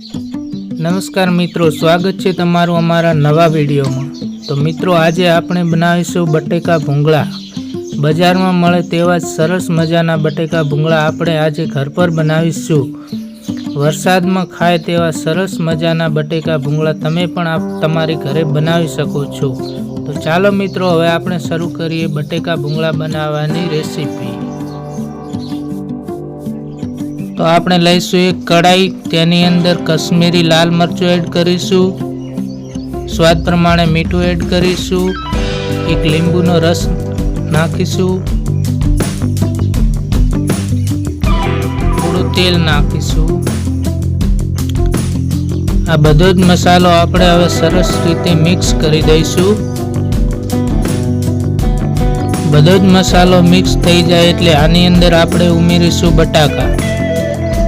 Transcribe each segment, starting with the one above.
નમસ્કાર મિત્રો, સ્વાગત છે તમારું અમારા નવા વિડીયોમાં। તો મિત્રો, આજે આપણે બનાવીશું બટેકા ભૂંગળા। બજારમાં મળે તેવા જ સરસ મજાના બટેકા ભૂંગળા આપણે આજે ઘર પર બનાવીશું। વરસાદમાં ખાય તેવા સરસ મજાના બટેકા ભૂંગળા તમે પણ તમારી ઘરે બનાવી શકો છો। તો ચાલો મિત્રો, હવે આપણે શરૂ કરીએ બટેકા ભૂંગળા બનાવવાની રેસીપી। तो आपने लईशु एक कढ़ाई, तेनी अंदर कश्मीरी लाल मरचुं एड करीशुं, स्वाद प्रमाणे मीठुं एड करीशुं, एक લીંબુનો रस नाखीशुं, थोड़ું तेल नाखीशुं। आ बधो ज मसालो आपणे हवे सरस रीते मिक्स करी दईशुं। बधो ज मसालो मिक्स थई जाय एटले आनी अंदर आपणे उमेरीशुं बटाका।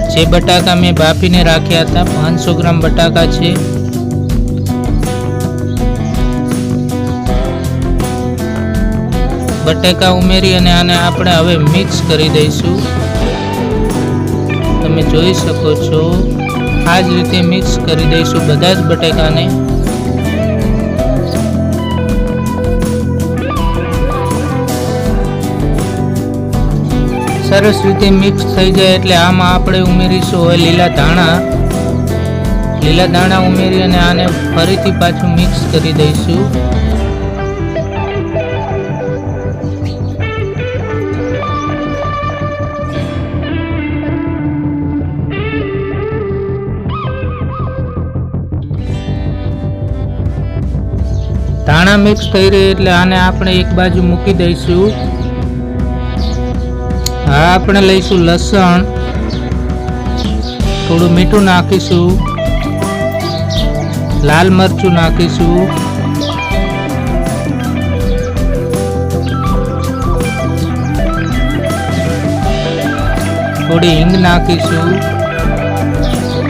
जे बटाका मैं बाफीने राख्या था, 500 ग्राम बटाका छे। बटाका उमेरी अने आने आपणे हवे मिक्स करी दईशुं। तमे जोई शको छो आ ज रीते मिक्स करी दईशुं बधा ज बटाकाने। सरस रीते मिक्स थई जाए एटले आमां आपणे उमेरीशुं हवे लीला धाणा। लीला धाणा उमेरी अने आने फरीथी पाछुं मिक्स करी दईशुं। धाणा मिक्स थई रही एटले आने आपणे एक बाजू मूकी दईशुं। हाँ, आपणे लईशुं लसण, थोड़ुं मीठुं नाखीशुं, लाल मरचुं नाखीशुं, थोड़ी हींग नाखीशुं,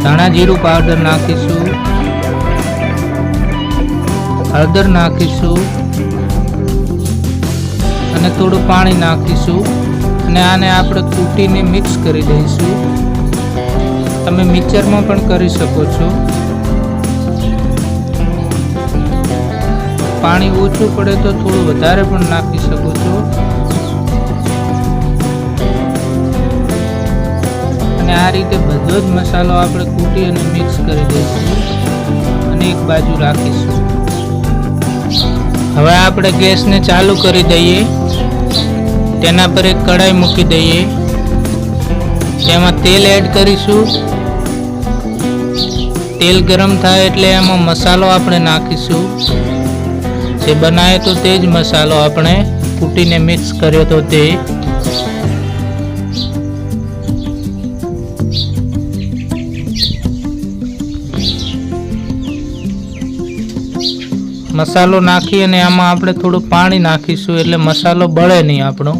धाणा जीरुं पाउडर नाखीशुं, हळदर नाखीशुं अने थोड़ुं पाणी नाखीशुं અને આને આપણે કૂટીને મિક્સ કરી દઈશું। તમે મિક્સરમાં પણ કરી શકો છો। પાણી ઓછું પડે તો થોડું વધારે પણ નાખી શકો છો। અને આ રીતે બધો જ મસાલો આપણે કૂટી અને મિક્સ કરી દઈશું અને એક બાજુ રાખીશું। હવે આપણે ગેસને ચાલુ કરી દઈએ। तेना पर एक कढ़ाई मूकी दईए। तेमां तेल एड करीशुं। तेल गरम थाय एटले एमां मसालो आपणे नाखीशुं। जे बनाए तो ते ज मसालो आपणे कूटीने मिक्स कर्यो तो ते। मसालो नाखी अने आमां आपणे थोड़ुं पाणी नाखीशुं एटले मसालो बळे नहीं आपणो।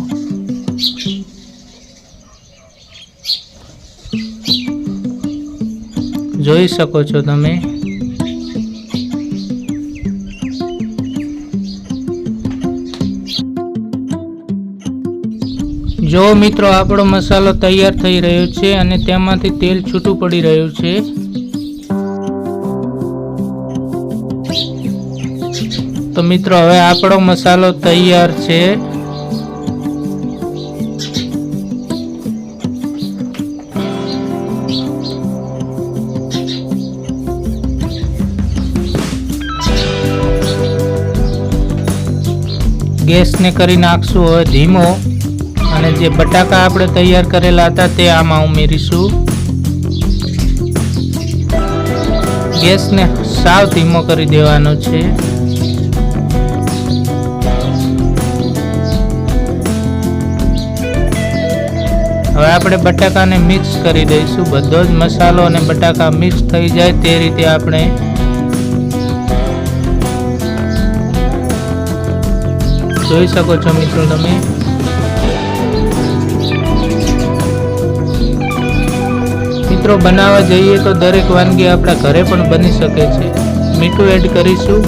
जोई शको छो तमे। जो मित्रों, आपणो मसालो तैयार थई रह्यो छे अने तेमांथी तेल छूटुं पड़ी रह्युं छे। तो मित्रों, हवे आपणो मसालो तैयार छे। गैस ने करी नाखशुं हवे धीमो अने जे बटाका आपणे तैयार करेला हता ते आमां उमेरीशुं। गैस ने साव धीमो करी देवानो छे। हवे आपणे बटाकाने मिक्स करी दईशुं। बधो ज मसालो अने बटाका मिक्स थई जाय ते रीते आपणे જોઈ શકો છો મિત્રો તમે। મિત્રો, બનાવવા જઈએ તો દરેક વાનગી આપણા ઘરે પણ બની શકે છે। મીઠું એડ કરીશું।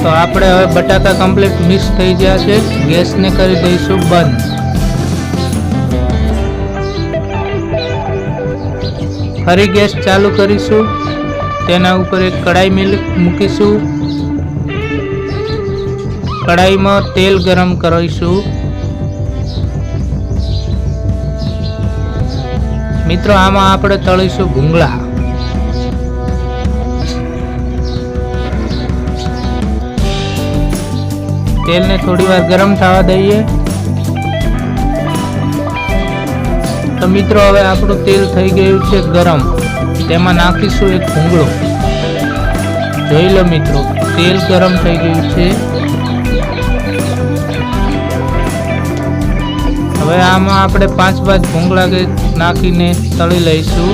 તો આપણે હવે બટાકા કમ્પ્લીટ મિક્સ થઈ ગયા છે. ગેસને કરી દઈશું બંધ. ફરી ગેસ ચાલુ કરીશું. તેના ઉપર એક કઢાઈ મૂકીશું. કઢાઈમાં તેલ ગરમ કરીશું. મિત્રો આમાં આપણે તળીશું ભૂંગળા. તેલને થોડી વાર ગરમ થવા દઈએ. તો મિત્રો હવે આપણું તેલ થઈ ગયું છે ગરમ. તેમાં નાખીશું એક ભૂંગળો. જોઈ લો મિત્રો, તેલ ગરમ થઈ ગયું છે. હવે આમાં આપણે 5 ભૂંગળા નાખીને તળી લઈશું.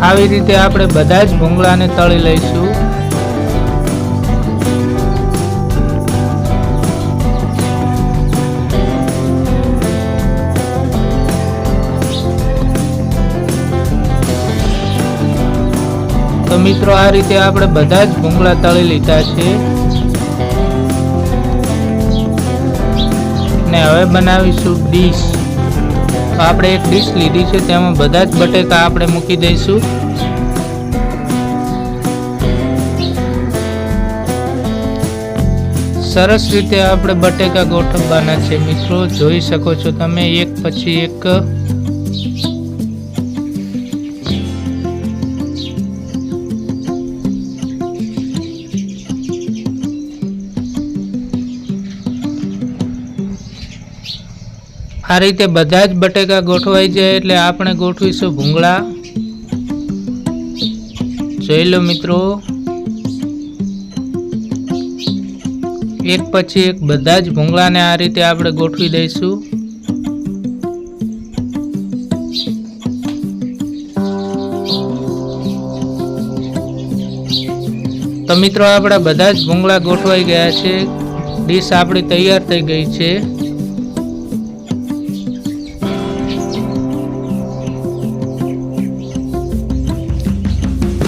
આવી રીતે આપણે બધા જ ભૂંગળાને તળી લઈશું. તો મિત્રો આ રીતે આપણે બધા જ ભૂંગળા તળી લીધા છે. ને હવે બનાવીશું ડીશ. તો આપણે એક ડીશ લીધી છે, તેમાં બધા જ બટેકા આપણે મૂકી દઈશું. સરસ રીતે આપણે બટેકા ગોઠવવાના છે મિત્રો. જોઈ શકો છો તમે એક પછી એક. આ રીતે બધા જ બટેકા ગોઠવાઈ જાય એટલે આપણે ગોઠવીશું ભૂંગળા. જોઈ લો મિત્રો, એક પછી એક બધા જ ભૂંગળાને આ રીતે આપણે ગોઠવી દઈશું. તો મિત્રો આપણા બધા જ ભૂંગળા ગોઠવાઈ ગયા છે. ડીશ આપણી તૈયાર થઈ ગઈ છે.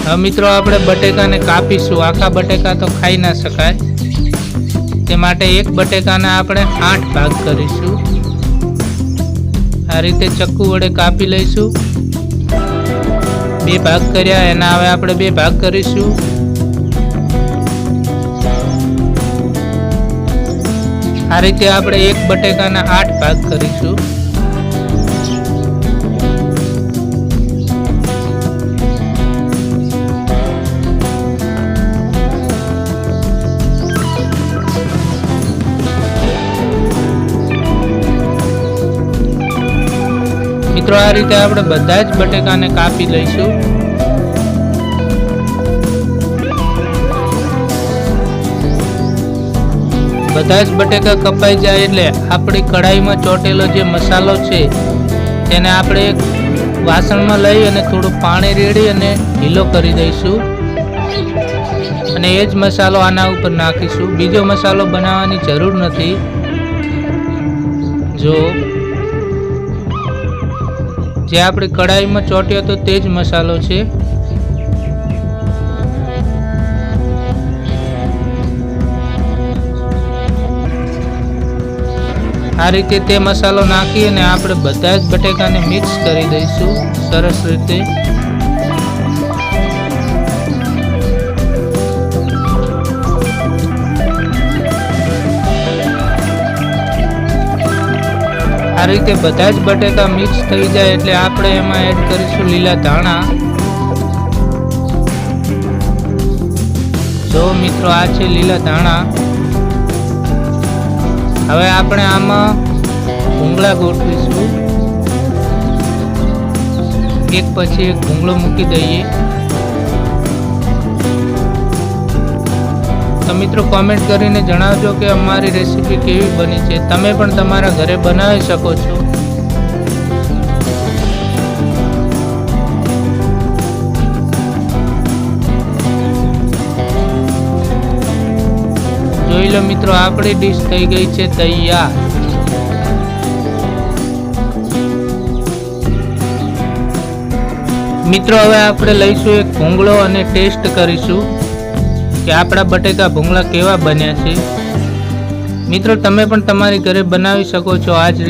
હવે મિત્રો આપણે બટેકાને કાપીશું. આખા બટેકા તો ખાઈ ના શકાય, તે માટે એક બટેકાના આપણે 8 ભાગ કરીશું. આ રીતે ચક્કુ વડે કાપી લઈશું. 2 ભાગ કર્યા, એના હવે આપણે 2 ભાગ કરીશું. આ રીતે આપણે એક બટેકાના 8 ભાગ કરીશું. મિત્રો આ રીતે આપણે બધા જ બટેકાને કાપી લઈશું. બધા જ બટેકા કપાઈ જાય એટલે આપણી કઢાઈમાં ચોટેલો જે મસાલો છે તેને આપણે એક વાસણમાં લઈ અને થોડું પાણી રેડી અને ઢીલો કરી દઈશું. અને એ જ મસાલો આના ઉપર નાખીશું. બીજો મસાલો બનાવવાની જરૂર નથી. જો જે આપણી કઢાઈમાં ચોટ્યો હતો તે જ મસાલો છે. આ રીતે તે મસાલો નાખી અને આપણે બધા જ બટેકાને મિક્સ કરી દઈશું સરસ રીતે. આ રીતે બધા જ બટેકા મિક્સ થઈ જાય એટલે આપણે એમાં એડ કરીશું લીલા ધાણા. જો મિત્રો આ છે લીલા ધાણા. હવે આપણે આમાં ભૂંગળા ગોઠવીશું. એક પછી એક ભૂંગળો મૂકી દઈએ. તો મિત્રો કોમેન્ટ કરીને જણાવજો કે અમારી રેસીપી કેવી બની છે. તમે પણ તમારા ઘરે બનાવી શકો છો. જોઈ લો મિત્રો, આપણી ડીશ થઈ ગઈ છે તૈયાર. મિત્રો હવે આપણે લઈશું એક ભૂંગળો અને ટેસ્ટ કરીશું કે આપણા બટેકા ભૂંગળા કેવા બન્યા છે। મિત્રો તમે પણ તમારી ઘરે બનાવી શકો છો આ જ